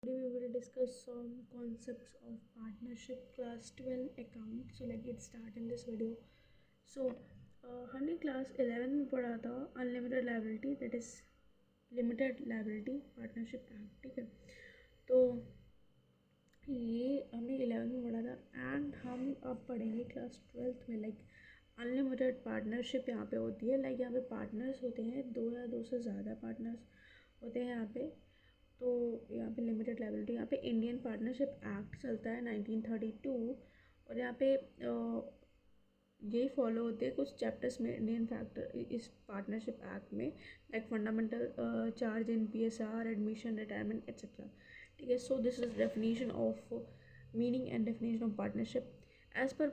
Today we will discuss some concepts of partnership class 12 account. So let's get start in this video. So हमने class 11 में पढ़ा था unlimited liability, that is limited liability partnership act. ठीक है, तो ये हमने 11 में पढ़ा था एंड हम अब पढ़ेंगे क्लास 12 में. लाइक अनलिमिटेड पार्टनरशिप यहाँ पे होती है. लाइक यहाँ पे पार्टनर्स होते हैं, दो या दो से ज़्यादा पार्टनर्स होते हैं यहाँ पे. तो यहाँ पे लिमिटेड लायबिलिटी, यहाँ पे इंडियन पार्टनरशिप एक्ट चलता है 1932 और यहाँ पे यही फॉलो होते हैं कुछ चैप्टर्स में इंडियन फैक्टर इस पार्टनरशिप एक्ट में, like fundamental charge in PSR, admission, retirement etcetera. ठीक है, so this is definition of meaning and definition of partnership. As per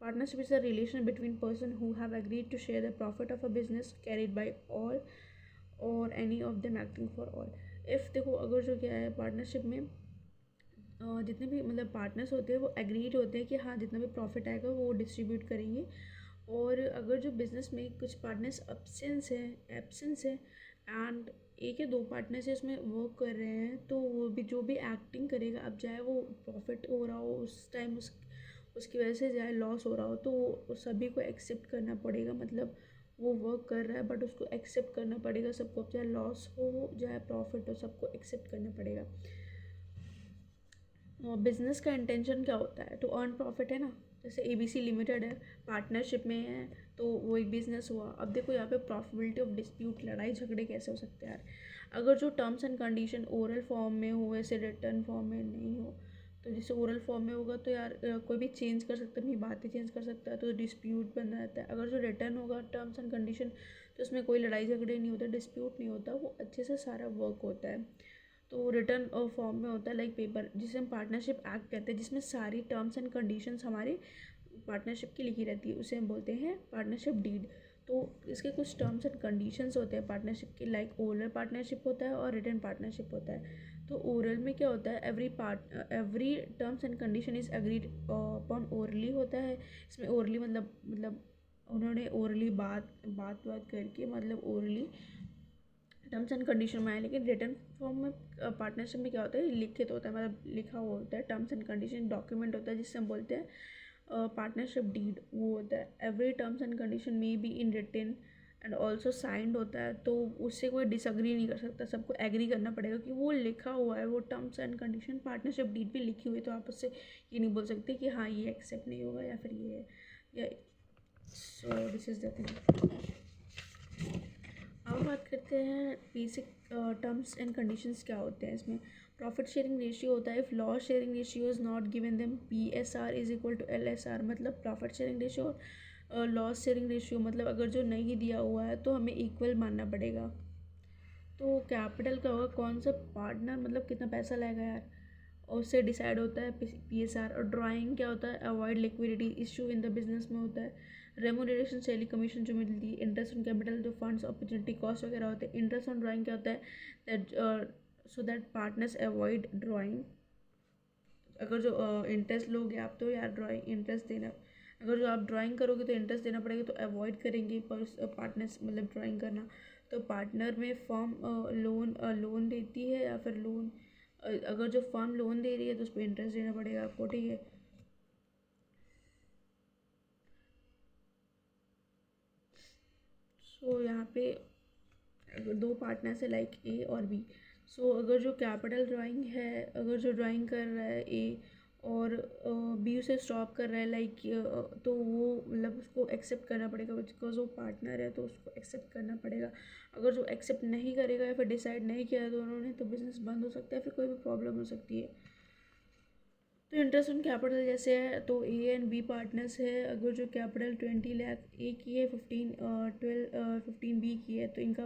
partnership is a relation between person who have agreed to share the profit of a business carried by all और any of them acting for all. If देखो, अगर जो क्या है partnership में जितने भी मतलब पार्टनर्स होते हैं वो एग्रीड होते हैं कि हाँ जितना भी प्रॉफिट आएगा वो डिस्ट्रीब्यूट करेंगे. और अगर जो बिज़नेस में कुछ पार्टनर्स एब्सेंस है एंड एक या दो पार्टनर्स इसमें वर्क कर रहे हैं, तो वो भी जो भी एक्टिंग करेगा, अब चाहे वो प्रॉफिट हो रहा हो उस टाइम उसकी वजह से चाहे लॉस हो रहा हो, तो वो सभी को एक्सेप्ट करना पड़ेगा. मतलब वो वर्क कर रहा है बट उसको एक्सेप्ट करना पड़ेगा सबको, चाहे लॉस हो चाहे प्रॉफिट हो, सबको एक्सेप्ट करना पड़ेगा. बिजनेस का इंटेंशन क्या होता है? टू अर्न प्रॉफिट है ना. जैसे ABC लिमिटेड है, पार्टनरशिप में है, तो वो एक बिजनेस हुआ. अब देखो यहाँ पे प्रॉफिबिलिटी ऑफ डिस्प्यूट, लड़ाई झगड़े कैसे हो सकते हैं यार, अगर जो terms and condition oral form में हो, वैसे रिटर्न फॉर्म में नहीं हो. तो जैसे ओरल फॉर्म में होगा तो यार कोई भी चेंज कर सकता है, अपनी बातें चेंज कर सकता है, तो डिस्प्यूट बना रहता है. अगर जो रिटर्न होगा टर्म्स एंड कंडीशन, तो उसमें कोई लड़ाई झगड़े नहीं होता, डिस्प्यूट नहीं होता, वो अच्छे से सारा वर्क होता है. तो रिटर्न फॉर्म में होता है लाइक पेपर, जिसे हम पार्टनरशिप एक्ट कहते हैं, जिसमें सारी टर्म्स एंड कंडीशंस हमारे पार्टनरशिप की लिखी रहती है, उसे हम बोलते हैं पार्टनरशिप डीड. तो इसके कुछ टर्म्स एंड कंडीशंस होते हैं पार्टनरशिप के, लाइक ओरल पार्टनरशिप होता है और रिटर्न पार्टनरशिप होता है. तो ओरल में क्या होता है, every terms and condition is agreed upon orally होता है. इसमें ओरली मतलब उन्होंने ओरली बात करके, मतलब ओरली टर्म्स एंड कंडीशन में आए. लेकिन रिटर्न फॉर्म में पार्टनरशिप में क्या होता है, लिखित होता है, मतलब लिखा हुआ होता है. टर्म्स एंड कंडीशन डॉक्यूमेंट होता है जिससे हम बोलते हैं पार्टनरशिप डीड. वो होता है every terms and condition may be in written and also signed होता है. तो उससे कोई डिसअग्री नहीं कर सकता, सबको एग्री करना पड़ेगा कि वो लिखा हुआ है, वो terms and condition partnership deed भी लिखी हुई है. तो आप उससे ये नहीं बोल सकते कि हाँ ये एक्सेप्ट नहीं होगा या फिर ये है या. So this is the thing. अब बात करते हैं बेसिक टर्म्स एंड कंडीशंस क्या होते हैं इसमें. प्रॉफिट शेयरिंग रेशियो होता है. If loss sharing ratio is not given then PSR is equal to LSR. मतलब प्रॉफिट शेयरिंग रेशियो और लॉस शेयरिंग रेशियो, मतलब अगर जो नहीं दिया हुआ है तो हमें इक्वल मानना पड़ेगा. तो कैपिटल का होगा, कौन सा पार्टनर मतलब कितना पैसा लाएगा यार, और उससे डिसाइड होता है PSR. और ड्राइंग क्या होता है, avoid liquidity issue in the business में होता है. रेमोनरेशन सैलरी कमीशन जो मिलती है. इंटरेस्ट ऑन कैपिटल जो फंड्स अपॉर्चुनिटी कॉस्ट वगैरह होते हैं. इंटरेस्ट ऑन ड्राइंग क्या होता है, that so that partners avoid drawing. अगर जो इंटरेस्ट लोगे आप, तो यार ड्राइंग इंटरेस्ट देना, अगर जो आप ड्राइंग करोगे तो इंटरेस्ट देना पड़ेगा, तो अवॉइड करेंगे पार्टनर्स मतलब ड्राइंग करना. तो पार्टनर में फर्म लोन देती है या फिर लोन, अगर जो फर्म लोन दे रही है तो उस पर इंटरेस्ट देना पड़ेगा आपको. ठीक है, सो यहाँ पे अगर दो पार्टनर्स है लाइक A और B. सो अगर जो कैपिटल ड्राइंग है, अगर जो ड्राइंग कर रहा है A और B उसे स्टॉप कर रहा है लाइक, तो वो मतलब उसको एक्सेप्ट करना पड़ेगा, बिकॉज वो पार्टनर है तो उसको एक्सेप्ट करना पड़ेगा. अगर जो एक्सेप्ट नहीं करेगा या फिर डिसाइड नहीं किया दोनों ने, तो बिजनेस बंद हो सकता है, फिर कोई भी प्रॉब्लम हो सकती है. तो इंटरेस्ट ऑन कैपिटल जैसे है, तो A एंड B पार्टनर्स है. अगर जो कैपिटल 20 लाख A की है, 15 B की है, तो इनका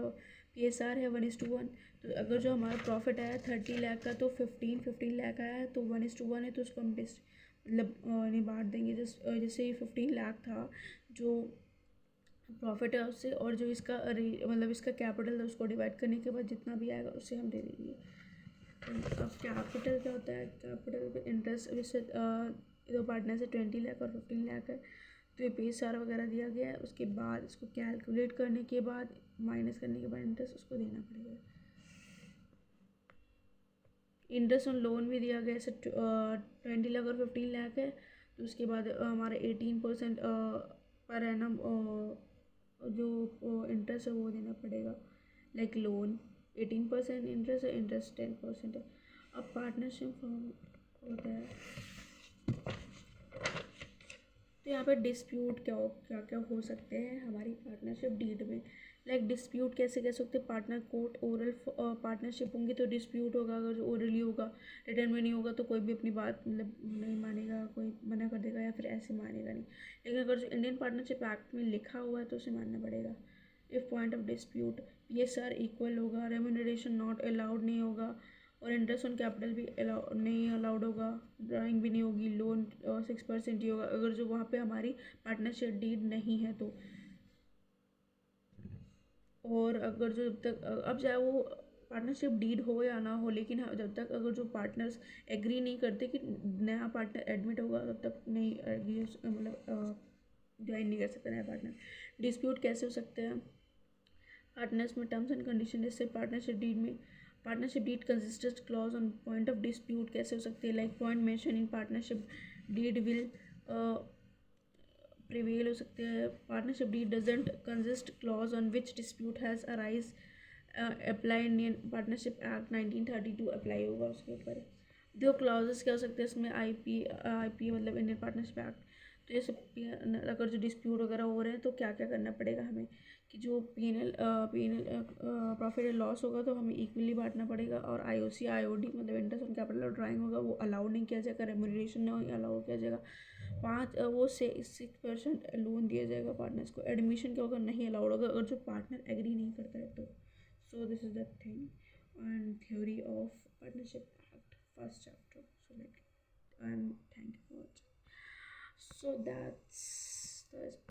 PSR है 1:1. तो अगर जो हमारा प्रॉफिट आया 30 लाख का, तो 15 लाख आया है, तो 1:1 है, तो उसको हम मतलब नहीं बांट देंगे. जैसे 15 लाख था जो प्रॉफिट है उससे, और जो इसका मतलब इसका कैपिटल है उसको डिवाइड करने के बाद जितना भी आएगा उससे हम दे देंगे. अब कैपिटल क्या होता है, कैपिटल पे इंटरेस्ट, जैसे दो पार्टनर से 20 लाख और 15 लाख है, तो ये PSR वगैरह दिया गया है. उसके बाद इसको कैलकुलेट करने के बाद, माइनस करने के बाद इंटरेस्ट उसको देना पड़ेगा. इंटरेस्ट ऑन लोन भी दिया गया, जैसे 20 लाख और 15 लाख है तो उसके बाद हमारा 18% पर एनम जो इंटरेस्ट है वो देना पड़ेगा। लाइक लोन 18% इंटरेस्ट है, इंटरेस्ट 10% है। अब पार्टनरशिप फॉर्म होता है तो यहाँ पे डिस्प्यूट क्या क्या हो सकते हैं हमारी पार्टनरशिप डीड में। लाइक डिस्प्यूट कैसे कह सकते हैं, पार्टनर कोर्ट ओरल पार्टनरशिप होंगी तो डिस्प्यूट होगा। अगर ओरली होगा, रिटर्न में नहीं होगा तो कोई भी अपनी बात मतलब नहीं मानेगा, कोई मना कर देगा या फिर ऐसे मानेगा नहीं। लेकिन अगर जो इंडियन पार्टनरशिप एक्ट में लिखा हुआ है तो उसे मानना पड़ेगा। If point of dispute PSR equal होगा, रेम्यूनरेशन नॉट अलाउड नहीं होगा, और इंटरेस्ट ऑन कैपिटल भी नहीं अलाउड होगा, ड्राइंग भी नहीं होगी, लोन 6% ही होगा अगर जो वहाँ पे हमारी पार्टनरशिप डीड नहीं है तो। और अगर जो जब तक अब चाहे वो पार्टनरशिप डीड हो या ना हो, लेकिन जब तक अगर जो पार्टनर्स एग्री नहीं करते कि नया पार्टनर एडमिट होगा तब तक नहीं मतलब ज्वाइन नहीं कर सकता नया पार्टनर। डिस्प्यूट कैसे हो सकते हैं पार्टनर्स में, टर्म्स एंड कंडीशन, जैसे पार्टनरशिप डीड में partnership deed consistent clause on point of dispute कैसे हो सकती है। Like point mention in partnership deed will prevail हो सकते हैं। Partnership deed doesn't consist clause on which dispute has arise apply Indian partnership act 1932 apply होगा उसके ऊपर। दो क्लॉजेस क्या हो सकते हैं इसमें, IP मतलब इंडियन पार्टनरशिप एक्ट। तो ये सब अगर जो डिस्प्यूट वगैरह हो रहे हैं तो क्या क्या करना पड़ेगा हमें कि जो पीनल प्रॉफिट एंड लॉस होगा तो हमें इक्वली बांटना पड़ेगा। और IOC IOD मतलब इंटरेस्ट ऑन कैपिटल और ड्राइंग होगा वो अलाउड नहीं किया जाएगा, रेम्यूनरेशन नहीं अलाउ किया जाएगा। 6% लोन दिया जाएगा पार्टनर्स को। एडमिशन क्या होगा, नहीं अलाउड होगा अगर जो पार्टनर एग्री नहीं करता है तो। सो this is the thing and theory of partnership act first chapter. So like and thank you for watching. So that's